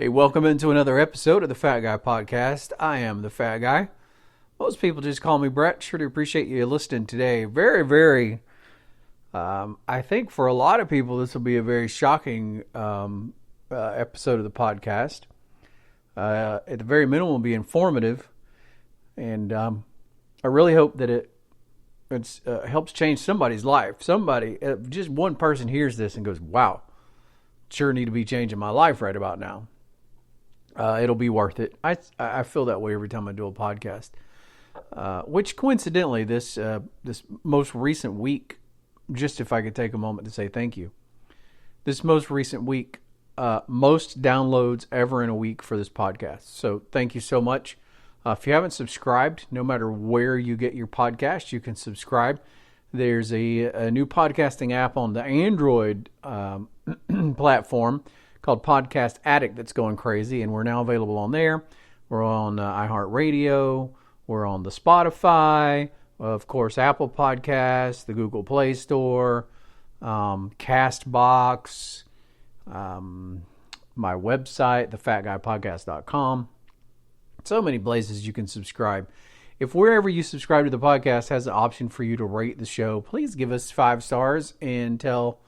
Hey, welcome into another episode of the Fat Guy Podcast. I am the Fat Guy. Most people just call me Brett. Sure do appreciate you listening today. I think for a lot of people, this will be a very shocking episode of the podcast. At the very minimum, will be informative. And I really hope that it helps change somebody's life. Somebody, just one person hears this and goes, wow, sure need to be changing my life right about now. It'll be worth it. I feel that way every time I do a podcast. Which coincidentally, this most recent week, just if I could take a moment to say thank you. This most recent week, most downloads ever in a week for this podcast. So thank you so much. If you haven't subscribed, no matter where you get your podcast, you can subscribe. There's a new podcasting app on the Android platform called Podcast Addict that's going crazy, and we're now available on there. We're on iHeartRadio. We're on the Spotify, of course, Apple Podcasts, the Google Play Store, CastBox, my website, thefatguypodcast.com. So many places you can subscribe. If wherever you subscribe to the podcast has an option for you to rate the show, please give us 5 stars and tell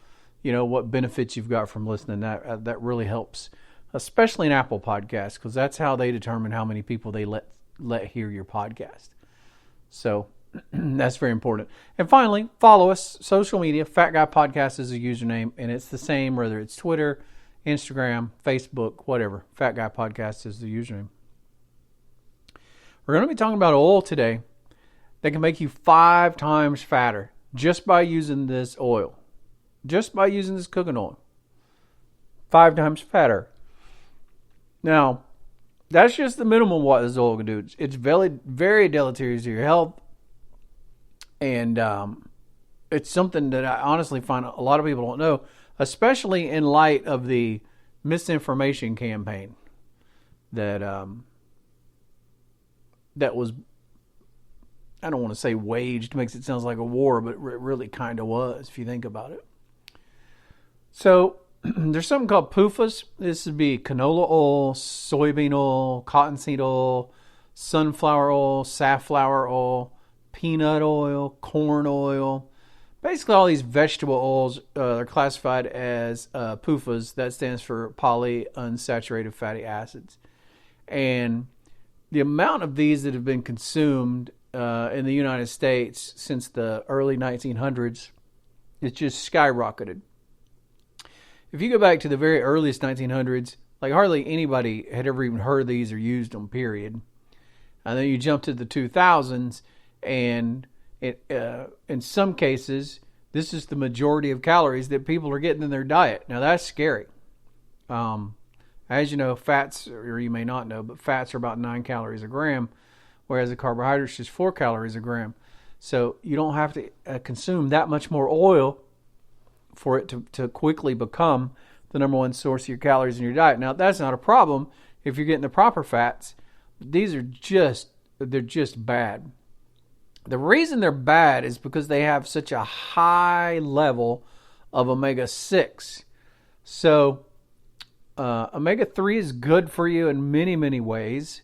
what benefits you've got from listening. That really helps, especially in Apple Podcasts, because that's how they determine how many people they let hear your podcast. So that's very important. And finally, follow us, social media. Fat Guy Podcast is a username, and it's the same whether it's Twitter, Instagram, Facebook, whatever. Fat Guy Podcast is the username. We're going to be talking about oil today that can make you 5 times fatter just by using this oil. Just by using this cooking oil. 5 times fatter. Now, that's just the minimum what this oil can do. It's very, very deleterious to your health. And it's something that I honestly find a lot of people don't know, especially in light of the misinformation campaign that was, I don't want to say waged, makes it sound like a war, but it really kind of was if you think about it. So there's something called PUFAs. This would be canola oil, soybean oil, cottonseed oil, sunflower oil, safflower oil, peanut oil, corn oil. Basically, all these vegetable oils are classified as PUFAs. That stands for polyunsaturated fatty acids. And the amount of these that have been consumed in the United States since the early 1900s is just skyrocketed. If you go back to the very earliest 1900s, like hardly anybody had ever even heard of these or used them, period. And then you jump to the 2000s, and in some cases, this is the majority of calories that people are getting in their diet. Now, that's scary. As you know, fats, or you may not know, but fats are about 9 calories a gram, whereas the carbohydrates is 4 calories a gram. So you don't have to consume that much more oil for it to quickly become the number one source of your calories in your diet. Now, that's not a problem if you're getting the proper fats. These are they're just bad. The reason they're bad is because they have such a high level of omega-6. So, omega-3 is good for you in many, many ways.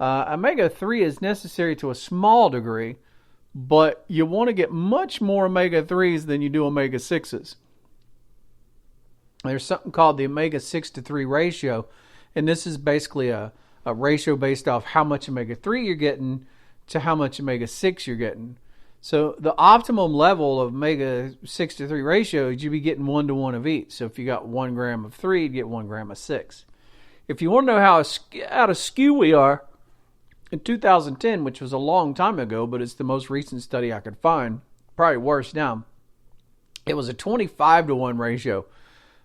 Omega-3 is necessary to a small degree, but you want to get much more omega-3s than you do omega-6s. There's something called the omega-6 to 3 ratio, and this is basically a ratio based off how much omega-3 you're getting to how much omega-6 you're getting. So the optimum level of omega-6 to 3 ratio is you'd be getting 1 to 1 of each. So if you got 1 gram of 3, you'd get 1 gram of 6. If you want to know how out of skew we are, in 2010, which was a long time ago, but it's the most recent study I could find, probably worse now, it was a 25 to 1 ratio.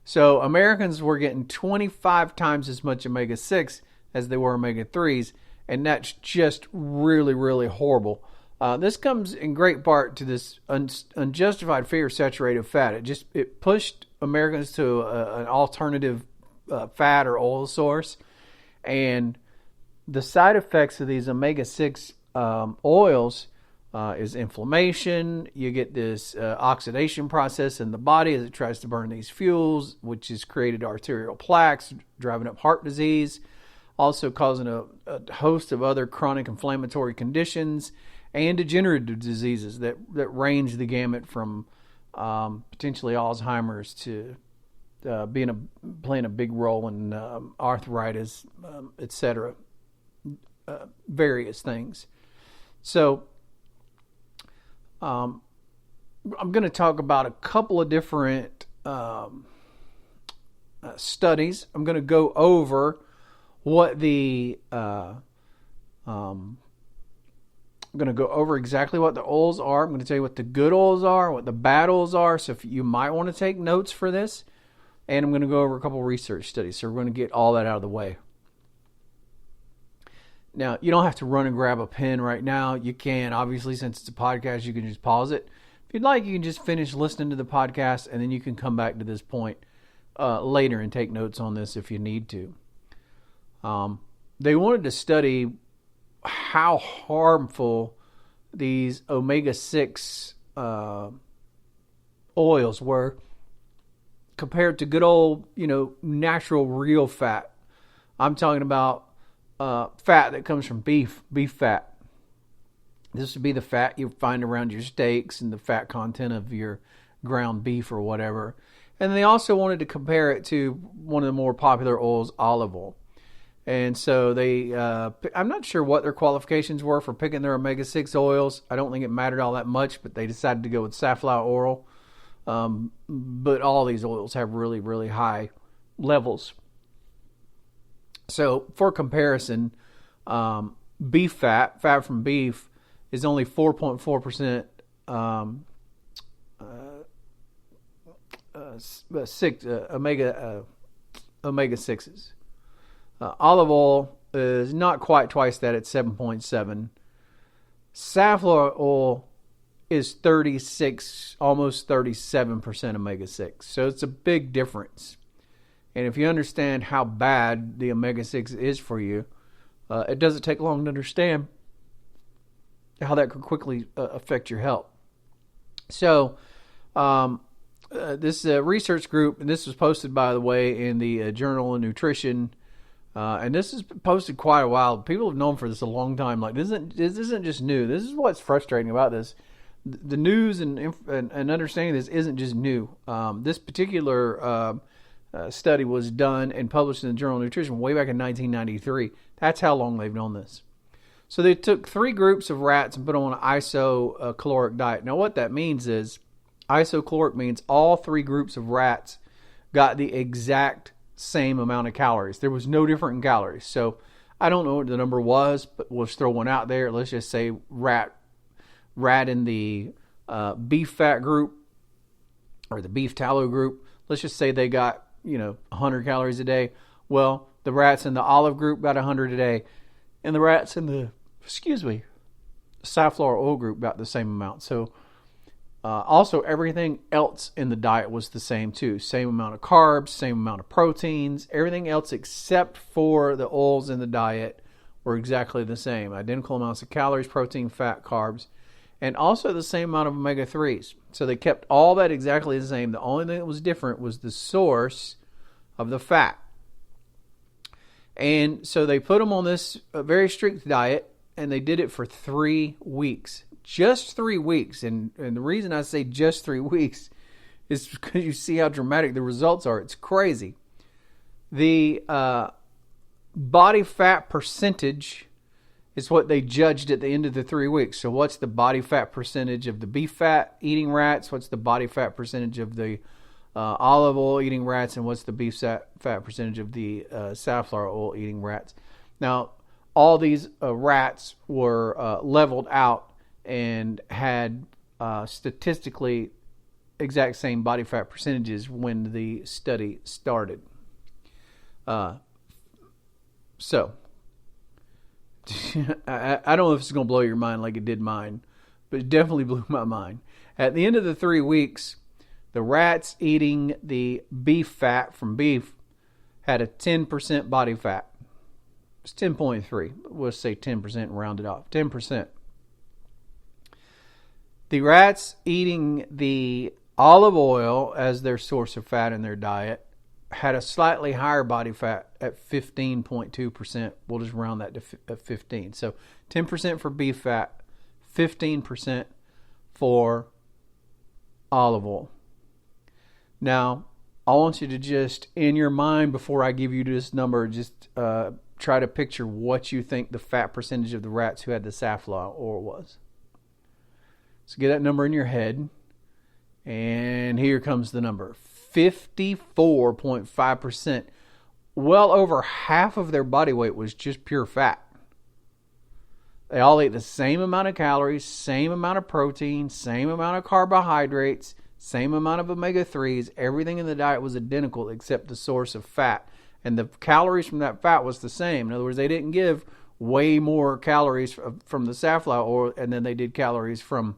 So Americans were getting 25 times as much omega-6 as they were omega-3s, and that's just really, really horrible. This comes in great part to this unjustified fear of saturated fat. It pushed Americans to an alternative fat or oil source, and the side effects of these omega-6 oils is inflammation. You get this oxidation process in the body as it tries to burn these fuels, which has created arterial plaques, driving up heart disease, also causing a host of other chronic inflammatory conditions and degenerative diseases that range the gamut from potentially Alzheimer's to playing a big role in arthritis, etc. Various things. So I'm going to talk about a couple of different studies. I'm going to go over what the I'm going to go over exactly what the oils are. I'm going to tell you what the good oils are, what the bad oils are. So if you might want to take notes for this, and I'm going to go over a couple of research studies. So we're going to get all that out of the way. Now, you don't have to run and grab a pen right now. You can, obviously, since it's a podcast, you can just pause it. If you'd like, you can just finish listening to the podcast, and then you can come back to this point later and take notes on this if you need to. They wanted to study how harmful these omega-6 oils were compared to good old, natural real fat. I'm talking about fat that comes from beef fat. This would be the fat you find around your steaks and the fat content of your ground beef or whatever. And they also wanted to compare it to one of the more popular oils, olive oil. And so they, I'm not sure what their qualifications were for picking their omega-6 oils. I don't think it mattered all that much, but they decided to go with safflower oil. But all these oils have really, really high levels. So for comparison, beef fat from beef, is only 4.4% omega-6s. Olive oil is not quite twice that at 7.7. Safflower oil is 36, almost 37% omega-6. So it's a big difference. And if you understand how bad the omega-6 is for you, it doesn't take long to understand how that could quickly affect your health. So this research group, and this was posted, by the way, in the Journal of Nutrition, and this is posted quite a while. People have known for this a long time. Like, this isn't just new. This is what's frustrating about this. The news and understanding this isn't just new. This particular study was done and published in the Journal of Nutrition way back in 1993. That's how long they've known this. So they took 3 groups of rats and put them on an isocaloric diet. Now what that means is, isocaloric means all 3 groups of rats got the exact same amount of calories. There was no different in calories. So I don't know what the number was, but we'll just throw one out there. Let's just say rat in the beef fat group or the beef tallow group. Let's just say they got 100 calories a day. Well, the rats in the olive group got 100 a day, and the rats in the safflower oil group got the same amount. So also everything else in the diet was the same too. Same amount of carbs, same amount of proteins. Everything else except for the oils in the diet were exactly the same. Identical amounts of calories, protein, fat, carbs, and also the same amount of omega-3s. So they kept all that exactly the same. The only thing that was different was the source of the fat. And so they put them on this very strict diet, and they did it for 3 weeks. Just 3 weeks. And the reason I say just 3 weeks is because you see how dramatic the results are. It's crazy. The body fat percentage is what they judged at the end of the 3 weeks. So what's the body fat percentage of the beef fat eating rats? What's the body fat percentage of the olive oil eating rats? And what's the beef fat percentage of the safflower oil eating rats? Now, all these rats were leveled out and had statistically exact same body fat percentages when the study started. So, I don't know if it's going to blow your mind like it did mine, but it definitely blew my mind. At the end of the 3 weeks, the rats eating the beef fat from beef had a 10% body fat. It's 10.3. We'll say 10% and round it off. 10%. The rats eating the olive oil as their source of fat in their diet had a slightly higher body fat at 15.2%. We'll just round that to 15. So 10% for beef fat, 15% for olive oil. Now, I want you to just, in your mind, before I give you this number, just try to picture what you think the fat percentage of the rats who had the safflower oil was. So get that number in your head. And here comes the number. 54.5%. Well over half of their body weight was just pure fat. They all ate the same amount of calories, same amount of protein, same amount of carbohydrates, same amount of omega-3s. Everything in the diet was identical except the source of fat. And the calories from that fat was the same. In other words, they didn't give way more calories from the safflower oil and then they did calories from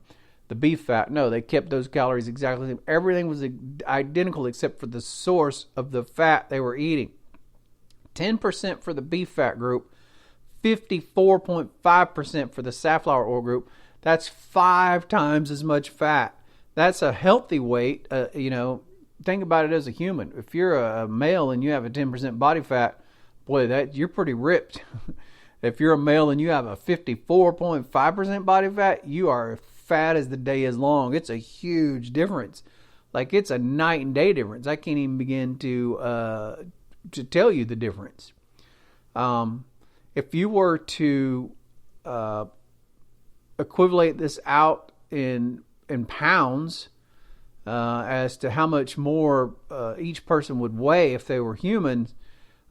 the beef fat. No, they kept those calories exactly the same. Everything was identical except for the source of the fat they were eating. 10% for the beef fat group, 54.5% for the safflower oil group. That's 5 times as much fat. That's a healthy weight. Think about it as a human. If you're a male and you have a 10% body fat, boy, you're pretty ripped. If you're a male and you have a 54.5% body fat, you are fat as the day is long. It's a huge difference. Like, it's a night and day difference. I can't even begin to tell you the difference. If you were to equivalate this out in pounds as to how much more each person would weigh if they were humans,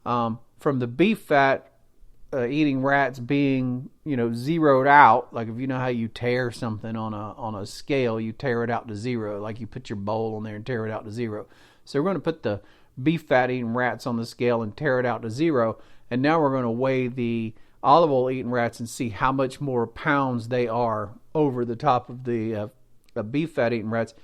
from the beef fat eating rats being zeroed out, like if you know how you tear something on a scale, you tear it out to zero, like you put your bowl on there and tear it out to zero. So we're going to put the beef fat eating rats on the scale and tear it out to zero, and now we're going to weigh the olive oil eating rats and see how much more pounds they are over the top of the beef fat eating rats.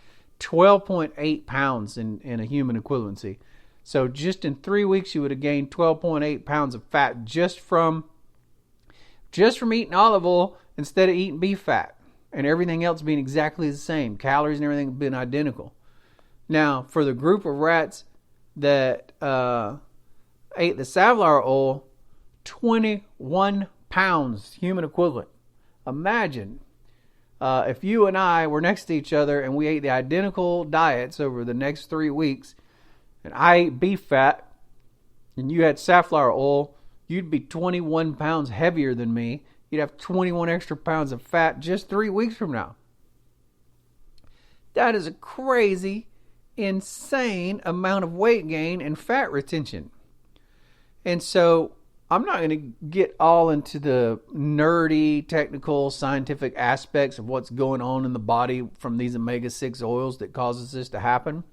12.8 pounds in a human equivalency. So just in 3 weeks, you would have gained 12.8 pounds of fat just from eating olive oil instead of eating beef fat, and everything else being exactly the same. Calories and everything have been identical. Now, for the group of rats that ate the safflower oil, 21 pounds human equivalent. Imagine if you and I were next to each other and we ate the identical diets over the next 3 weeks, and I ate beef fat, and you had safflower oil, you'd be 21 pounds heavier than me. You'd have 21 extra pounds of fat just 3 weeks from now. That is a crazy, insane amount of weight gain and fat retention. And so I'm not going to get all into the nerdy, technical, scientific aspects of what's going on in the body from these omega-6 oils that causes this to happen.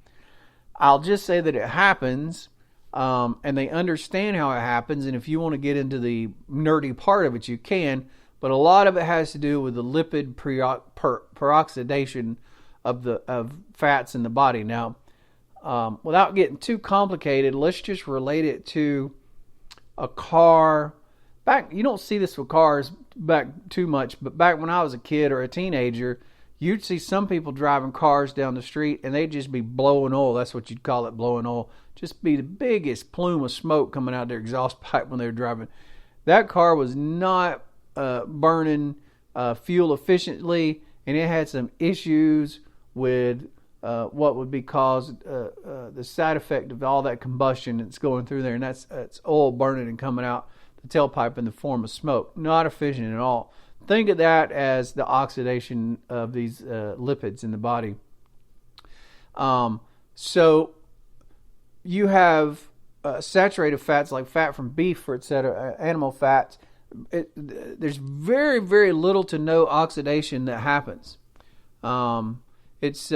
I'll just say that it happens, and they understand how it happens, and if you want to get into the nerdy part of it, you can, but a lot of it has to do with the lipid peroxidation of fats in the body. Now, without getting too complicated, let's just relate it to a car. You don't see this with cars back too much, but back when I was a kid or a teenager, you'd see some people driving cars down the street and they'd just be blowing oil. That's what you'd call it, blowing oil. Just be the biggest plume of smoke coming out their exhaust pipe when they were driving. That car was not burning fuel efficiently, and it had some issues with what would be caused the side effect of all that combustion that's going through there, and that's oil burning and coming out the tailpipe in the form of smoke. Not efficient at all. Think of that as the oxidation of these lipids in the body. So you have saturated fats like fat from beef, or etc., animal fats. There's very, very little to no oxidation that happens. It's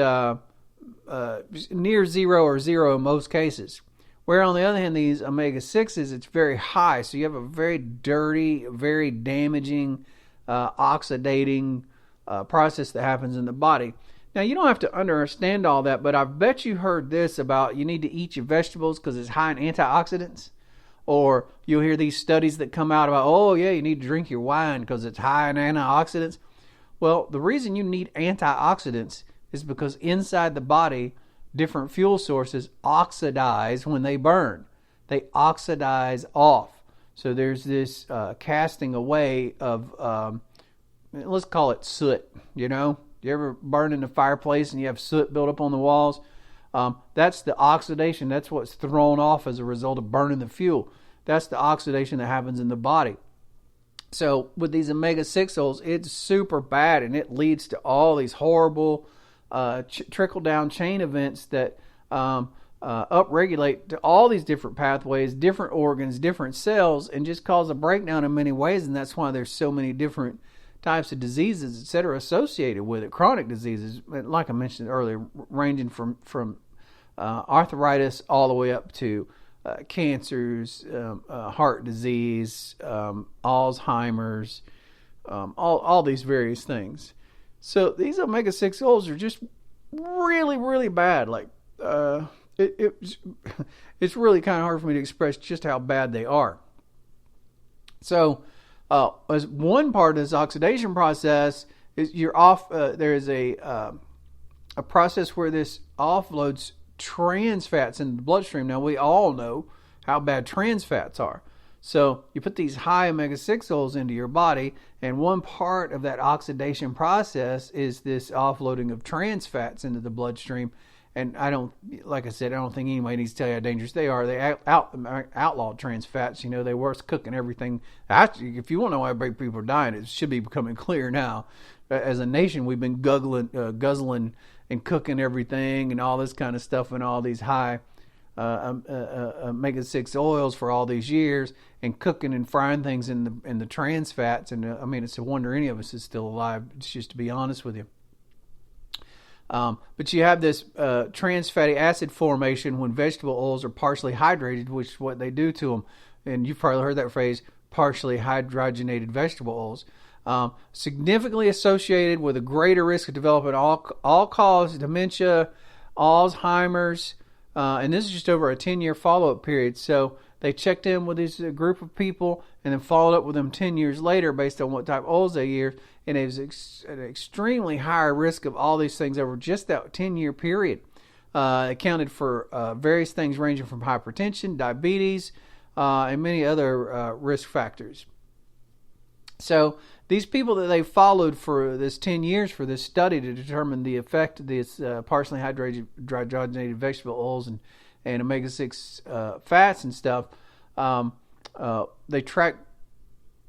near zero or zero in most cases. Where on the other hand, these omega-6s, it's very high. So you have a very dirty, very damaging, oxidating process that happens in the body. Now, you don't have to understand all that, but I bet you heard this about you need to eat your vegetables because it's high in antioxidants. Or you'll hear these studies that come out about, oh, yeah, you need to drink your wine because it's high in antioxidants. Well, the reason you need antioxidants is because inside the body, different fuel sources oxidize when they burn. They oxidize off. So there's this casting away of, let's call it soot, you know? You ever burn in the fireplace and you have soot built up on the walls? That's the oxidation. That's what's thrown off as a result of burning the fuel. That's the oxidation that happens in the body. So with these omega-6 oils, it's super bad, and it leads to all these horrible trickle-down chain events that upregulate to all these different pathways, different organs, different cells, and just cause a breakdown in many ways. And that's why there's so many different types of diseases, etc., associated with it. Chronic diseases, like I mentioned earlier, ranging from arthritis all the way up to cancers, heart disease, Alzheimer's, all these various things. So these omega-6 oils are just really, really bad. Like it's really kind of hard for me to express just how bad they are. So as one part of this oxidation process is you're off. There is a process where this offloads trans fats into the bloodstream. Now we all know how bad trans fats are. So you put these high omega-6 oils into your body, and one part of that oxidation process is this offloading of trans fats into the bloodstream. And I don't think anybody needs to tell you how dangerous they are. They outlawed trans fats. You know, they were cooking everything. Actually, if you want to know why people are dying, it should be becoming clear now. As a nation, we've been guzzling and cooking everything and all this kind of stuff and all these high omega-6 oils for all these years, and cooking and frying things in the trans fats. And I mean, it's a wonder any of us is still alive. It's just to be honest with you. But you have this trans fatty acid formation when vegetable oils are partially hydrated, which is what they do to them. And you've probably heard that phrase, partially hydrogenated vegetable oils. Significantly associated with a greater risk of developing all-cause dementia, Alzheimer's, and this is just over a 10-year follow-up period. So they checked in with this group of people and then followed up with them 10 years later based on what type of oils they use. And it was an extremely higher risk of all these things over just that 10-year period. Accounted for various things ranging from hypertension, diabetes, and many other risk factors. So these people that they followed for this 10 years for this study to determine the effect of these partially hydrogenated vegetable oils and omega-6 fats and stuff, they tracked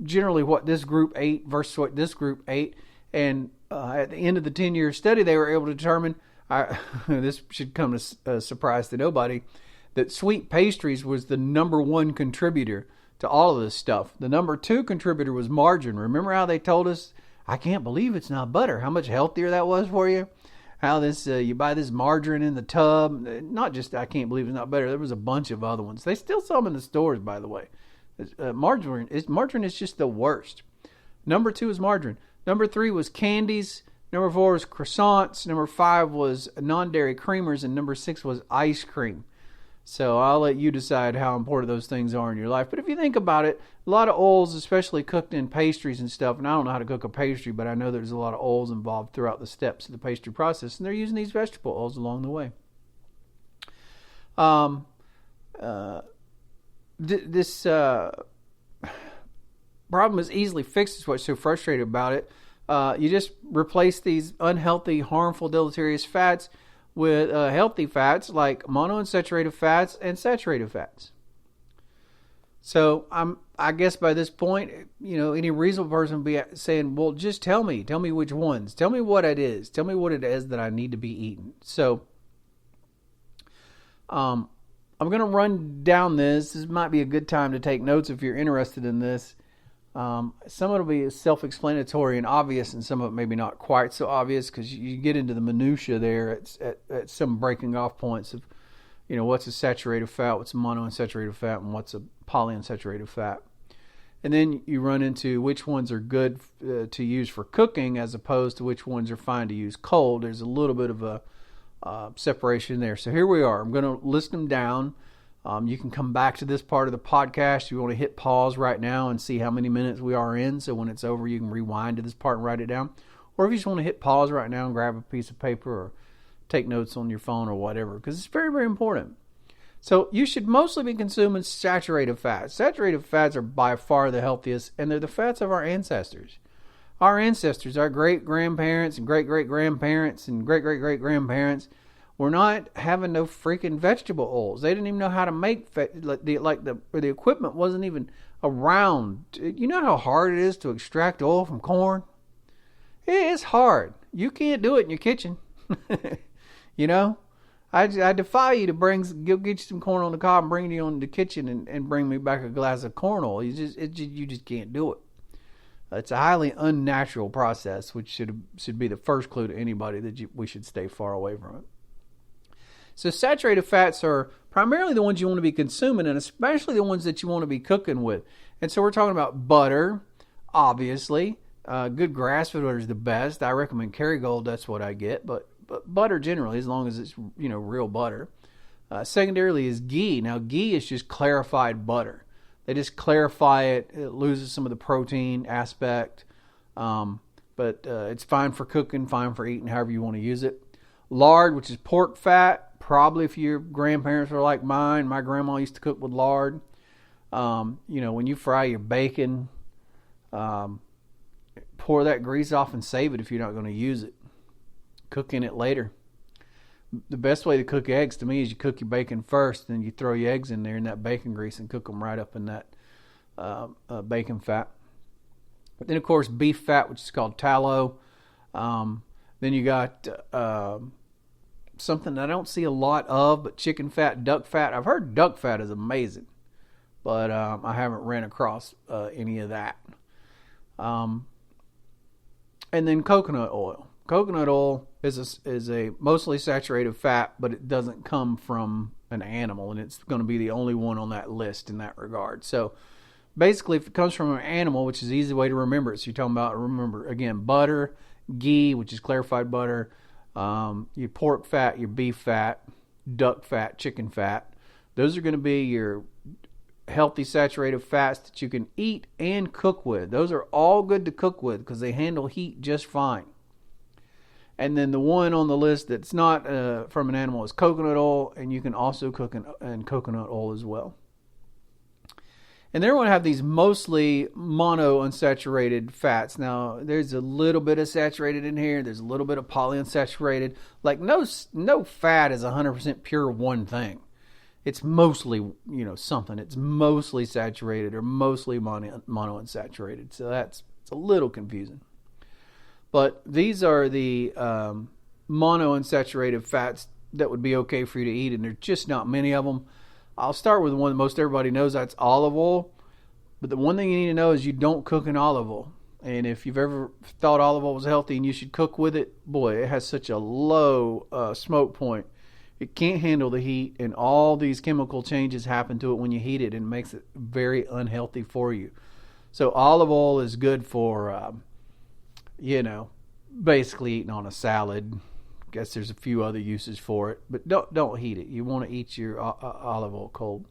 generally what this group ate versus what this group ate. And at the end of the 10-year study, they were able to determine, this should come as a surprise to nobody, that sweet pastries was the number one contributor to all of this stuff. The number two contributor was margarine. Remember how they told us, I can't believe it's not butter, how much healthier that was for you? How this you buy this margarine in the tub. Not just I can't believe it's not butter. There was a bunch of other ones. They still sell them in the stores, by the way. Margarine is just the worst. Number two is margarine. Number three was candies. Number four was croissants. Number five was non-dairy creamers. And number six was ice cream. So I'll let you decide how important those things are in your life. But if you think about it, a lot of oils, especially cooked in pastries and stuff, and I don't know how to cook a pastry, but I know there's a lot of oils involved throughout the steps of the pastry process, and they're using these vegetable oils along the way. This problem is easily fixed, is what's so frustrating about it. You just replace these unhealthy, harmful, deleterious fats with healthy fats like monounsaturated fats and saturated fats. So I guess by this point, you know, any reasonable person would be saying, well, just tell me which ones, tell me what it is, tell me what it is that I need to be eating. So I'm going to run down this. This might be a good time to take notes if you're interested in this. Some of it will be self-explanatory and obvious, and some of it maybe not quite so obvious because you get into the minutia there at some breaking off points of, you know, what's a saturated fat, what's a monounsaturated fat, and what's a polyunsaturated fat. And then you run into which ones are good to use for cooking as opposed to which ones are fine to use cold. There's a little bit of a separation there. So here we are. I'm going to list them down. You can come back to this part of the podcast. You want to hit pause right now and see how many minutes we are in. So when it's over, you can rewind to this part and write it down. or if you just want to hit pause right now and grab a piece of paper or take notes on your phone or whatever, because it's very, very important. So you should mostly be consuming saturated fats. Saturated fats are by far the healthiest, and they're the fats of our ancestors. Our ancestors, our great-grandparents and great-great-grandparents and great-great-great-grandparents were not having no freaking vegetable oils. They didn't even know how to make the equipment wasn't even around. You know how hard it is to extract oil from corn? It's hard. You can't do it in your kitchen. You know? I defy you to go get you some corn on the cob and bring it in the kitchen and bring me back a glass of corn oil. You just can't do it. It's a highly unnatural process, which should be the first clue to anybody that we should stay far away from it. So saturated fats are primarily the ones you want to be consuming, and especially the ones that you want to be cooking with. And so we're talking about butter, obviously. Good grass-fed butter is the best. I recommend Kerrygold. That's what I get. But butter generally, as long as it's real butter. Secondarily is ghee. Now ghee is just clarified butter. They just clarify it. It loses some of the protein aspect, but it's fine for cooking, fine for eating, however you want to use it. Lard, which is pork fat. Probably if your grandparents were like mine, my grandma used to cook with lard. When you fry your bacon, pour that grease off and save it if you're not going to use it. Cook in it later. The best way to cook eggs to me is you cook your bacon first, then you throw your eggs in there in that bacon grease and cook them right up in that bacon fat. But then, of course, beef fat, which is called tallow. Then you got something I don't see a lot of, but chicken fat, duck fat. I've heard duck fat is amazing, but I haven't ran across any of that. And then coconut oil. Coconut oil is a mostly saturated fat, but it doesn't come from an animal, and it's going to be the only one on that list in that regard. So basically, if it comes from an animal, which is the easy way to remember it, so you're talking about, remember, again, butter, ghee, which is clarified butter, your pork fat, your beef fat, duck fat, chicken fat. Those are going to be your healthy saturated fats that you can eat and cook with. Those are all good to cook with because they handle heat just fine. And then the one on the list that's not from an animal is coconut oil, and you can also cook in coconut oil as well. And they're going to have these mostly monounsaturated fats. Now, there's a little bit of saturated in here. There's a little bit of polyunsaturated. Like no fat is 100% pure one thing. It's mostly, something. It's mostly saturated or mostly monounsaturated. So it's a little confusing. But these are the monounsaturated fats that would be okay for you to eat, and there's just not many of them. I'll start with the one that most everybody knows. That's olive oil. But the one thing you need to know is you don't cook in olive oil. And if you've ever thought olive oil was healthy and you should cook with it, boy, it has such a low smoke point. It can't handle the heat, and all these chemical changes happen to it when you heat it, and it makes it very unhealthy for you. So olive oil is good for, basically eating on a salad. Guess there's a few other uses for it, but don't heat it. You want to eat your olive oil cold.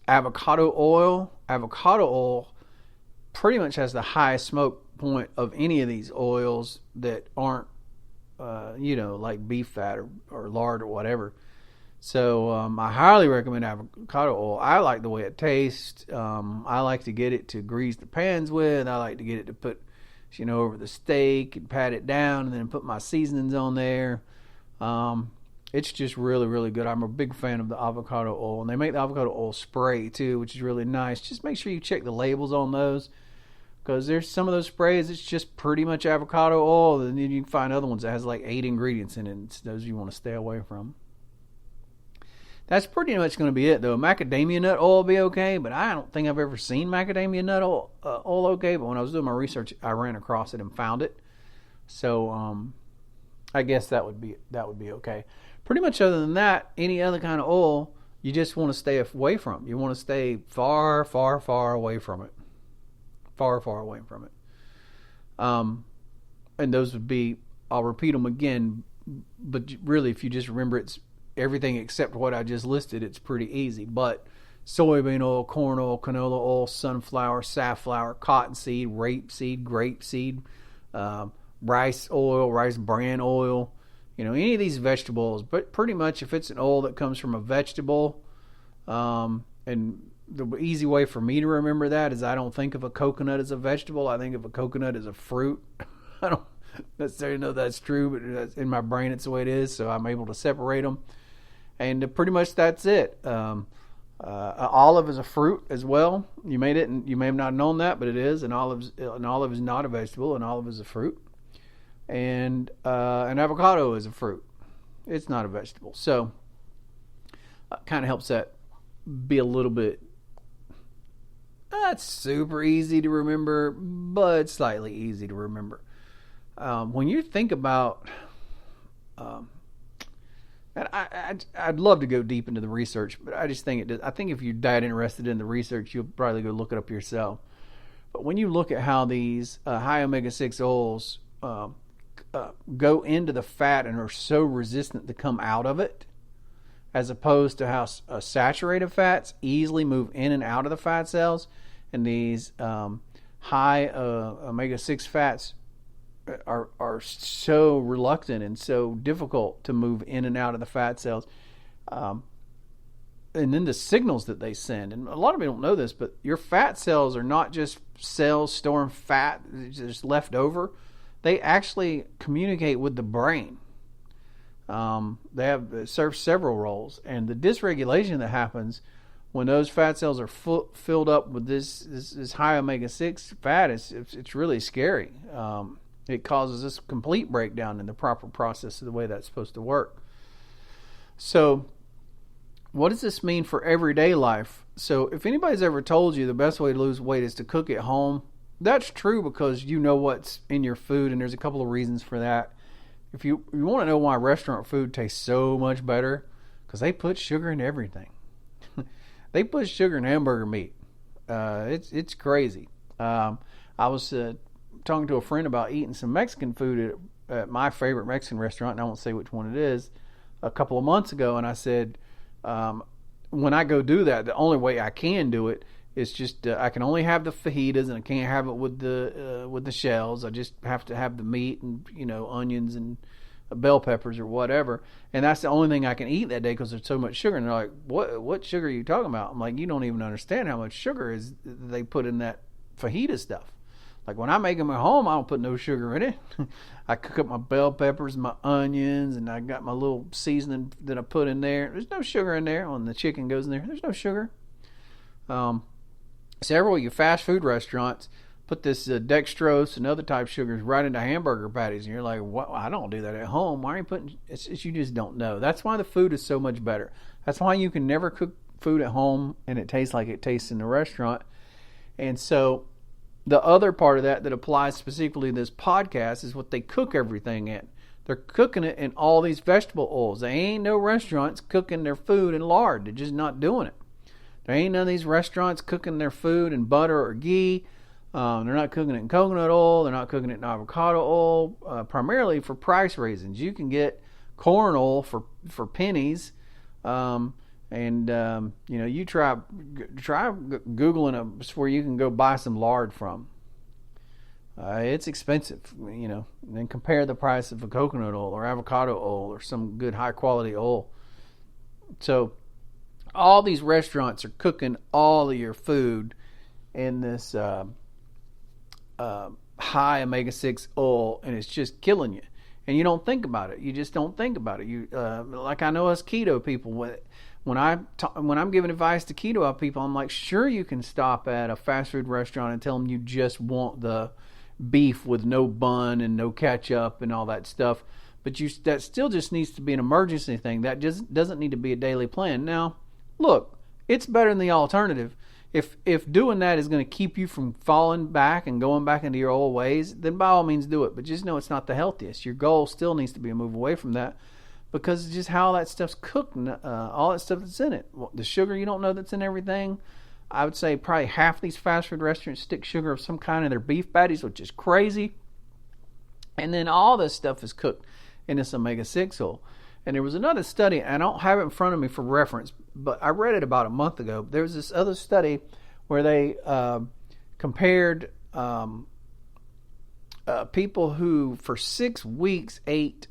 Avocado oil. Avocado oil pretty much has the highest smoke point of any of these oils that aren't, like beef fat or lard or whatever. So I highly recommend avocado oil. I like the way it tastes. I like to get it to grease the pans with. I like to get it to put, over the steak and pat it down and then put my seasonings on there. It's just really, really good. I'm a big fan of the avocado oil. And they make the avocado oil spray too, which is really nice. Just make sure you check the labels on those, because there's some of those sprays it's just pretty much avocado oil, and then you can find other ones that has like 8 ingredients in it. It's those you want to stay away from. That's pretty much going to be it, though. Macadamia nut oil will be okay, but I don't think I've ever seen macadamia nut oil okay. But when I was doing my research, I ran across it and found it. So I guess that would be okay. Pretty much other than that, any other kind of oil, you just want to stay away from. You want to stay far, far, far away from it. Far, far away from it. And those would be, I'll repeat them again, but really, if you just remember it's everything except what I just listed, it's pretty easy. But soybean oil, corn oil, canola oil, sunflower, safflower, cottonseed, rapeseed, grapeseed, rice oil, rice bran oil, any of these vegetables. But pretty much if it's an oil that comes from a vegetable, and the easy way for me to remember that is I don't think of a coconut as a vegetable. I think of a coconut as a fruit. I don't necessarily know that's true, but in my brain it's the way it is, so I'm able to separate them. And pretty much that's it. Olive is a fruit as well. You may have not known that, but it is. An olive is not a vegetable. An olive is a fruit. And an avocado is a fruit. It's not a vegetable. So kind of helps that be a little bit. Not super easy to remember, but slightly easy to remember. When you think about, and I'd love to go deep into the research, but I just think I think if you're that interested in the research, you'll probably go look it up yourself. But when you look at how these high omega-6 oils go into the fat and are so resistant to come out of it, as opposed to how saturated fats easily move in and out of the fat cells, and these high omega-6 fats are so reluctant and so difficult to move in and out of the fat cells. And then the signals that they send. And a lot of people don't know this, but your fat cells are not just cells storing fat just left over. They actually communicate with the brain. They serve several roles. And the dysregulation that happens when those fat cells are filled up with this high omega-6 fat, it's really scary. It causes this complete breakdown in the proper process of the way that's supposed to work. So what does this mean for everyday life? So if anybody's ever told you the best way to lose weight is to cook at home, that's true because you know what's in your food, and there's a couple of reasons for that. If you want to know why restaurant food tastes so much better, because they put sugar in everything. They put sugar in hamburger meat. It's crazy. I was talking to a friend about eating some Mexican food at my favorite Mexican restaurant, and I won't say which one it is, a couple of months ago, and I said, when I go do that, the only way I can do it is just I can only have the fajitas, and I can't have it with the shells. I just have to have the meat and onions and bell peppers or whatever, and that's the only thing I can eat that day because there's so much sugar. And they're like, what sugar are you talking about? I'm like, you don't even understand how much sugar is they put in that fajita stuff. Like when I make them at home, I don't put no sugar in it. I cook up my bell peppers, my onions, and I got my little seasoning that I put in there. There's no sugar in there. When the chicken goes in there, there's no sugar. Several of your fast food restaurants put this dextrose and other type sugars right into hamburger patties, and you're like, "What? I don't do that at home. Why are you putting?" It's you just don't know. That's why the food is so much better. That's why you can never cook food at home and it tastes like it tastes in the restaurant. And so the other part of that applies specifically to this podcast is what they cook everything in. They're cooking it in all these vegetable oils. There ain't no restaurants cooking their food in lard. They're just not doing it. There ain't none of these restaurants cooking their food in butter or ghee. They're not cooking it in coconut oil. They're not cooking it in avocado oil, primarily for price reasons. You can get corn oil for pennies. You try Googling where you can go buy some lard from. It's expensive, and then compare the price of a coconut oil or avocado oil or some good high quality oil. So all these restaurants are cooking all of your food in this high omega-6 oil, and it's just killing you. And you don't think about it. You just don't think about it. You like I know us keto people. When I'm giving advice to keto people, I'm like, sure, you can stop at a fast food restaurant and tell them you just want the beef with no bun and no ketchup and all that stuff. But that still just needs to be an emergency thing. That just doesn't need to be a daily plan. Now, look, it's better than the alternative. If doing that is going to keep you from falling back and going back into your old ways, then by all means do it. But just know it's not the healthiest. Your goal still needs to be a move away from that because it's just how that stuff's cooked, all that stuff that's in it. The sugar you don't know that's in everything. I would say probably half these fast food restaurants stick sugar of some kind in their beef patties, which is crazy. And then all this stuff is cooked in this omega-6 oil. And there was another study, and I don't have it in front of me for reference, but I read it about a month ago. There was this other study where they compared people who for 6 weeks ate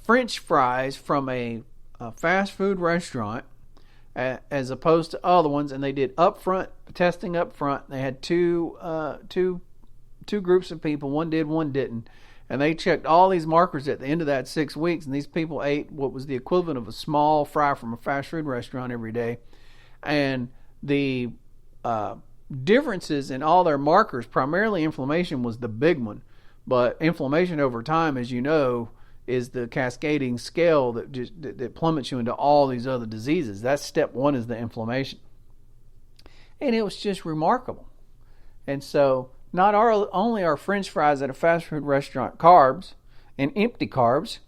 French fries from a fast food restaurant as opposed to other ones, and they did testing up front. They had two groups of people. One did, one didn't. And they checked all these markers at the end of that 6 weeks, and these people ate what was the equivalent of a small fry from a fast food restaurant every day. And the differences in all their markers, primarily inflammation was the big one. But inflammation over time, as you know, is the cascading scale that plummets you into all these other diseases. That's step one, is the inflammation. And it was just remarkable. And so not only are French fries at a fast food restaurant carbs and empty carbs,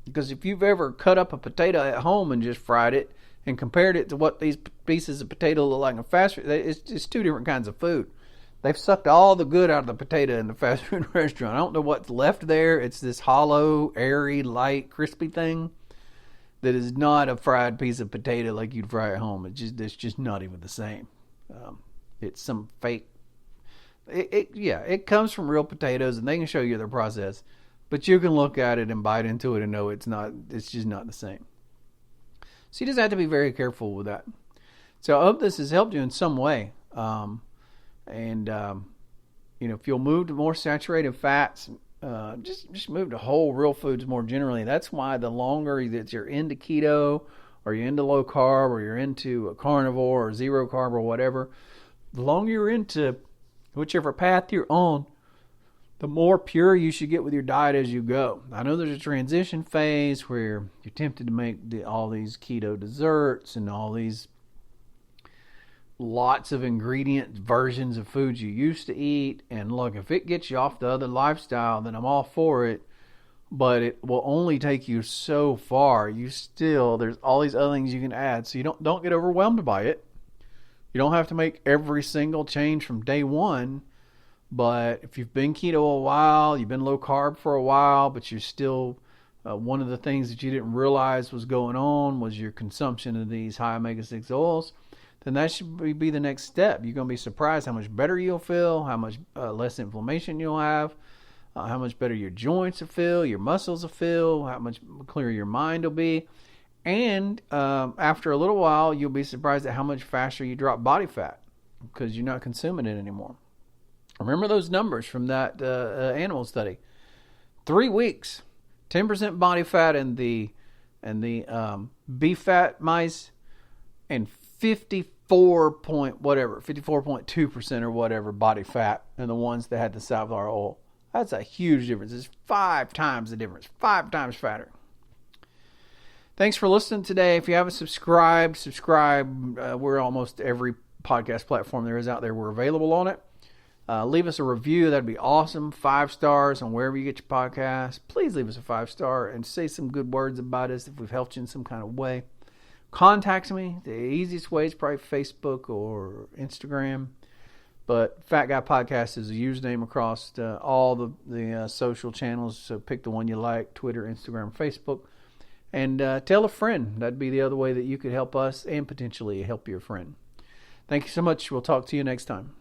because if you've ever cut up a potato at home and just fried it and compared it to what these pieces of potato look like in fast food, it's two different kinds of food. They've sucked all the good out of the potato in the fast food restaurant. I don't know what's left there. It's this hollow, airy, light, crispy thing that is not a fried piece of potato like you'd fry at home. It's just not even the same. It's some fake. It comes from real potatoes, and they can show you their process, but you can look at it and bite into it and know it's not. It's just not the same. So you just have to be very careful with that. So I hope this has helped you in some way. If you'll move to more saturated fats, just move to whole real foods more generally. That's why the longer that you're into keto, or you're into low carb, or you're into a carnivore or zero carb or whatever, the longer you're into whichever path you're on, the more pure you should get with your diet as you go. I know there's a transition phase where you're tempted to make all these keto desserts and all these lots of ingredient versions of foods you used to eat. And look, if it gets you off the other lifestyle, then I'm all for it. But it will only take you so far. There's all these other things you can add. So you don't get overwhelmed by it. You don't have to make every single change from day one. But if you've been keto a while, you've been low carb for a while, but you're still, one of the things that you didn't realize was going on was your consumption of these high omega-6 oils, then that should be the next step. You're going to be surprised how much better you'll feel, how much less inflammation you'll have, how much better your joints will feel, your muscles will feel, how much clearer your mind will be. And after a little while, you'll be surprised at how much faster you drop body fat because you're not consuming it anymore. Remember those numbers from that animal study. 3 weeks, 10% body fat in the beef fat mice, and 54.2% or whatever body fat in the ones that had the safflower oil. That's a huge difference. It's 5 times the difference, 5 times fatter. Thanks for listening today. If you haven't subscribed. We're almost every podcast platform there is out there. We're available on it. Leave us a review. That'd be awesome. 5 stars on wherever you get your podcast. Please leave us a 5-star and say some good words about us if we've helped you in some kind of way. Contact me. The easiest way is probably Facebook or Instagram. But Fat Guy Podcast is a username across all the social channels. So pick the one you like: Twitter, Instagram, Facebook. And tell a friend. That'd be the other way that you could help us and potentially help your friend. Thank you so much. We'll talk to you next time.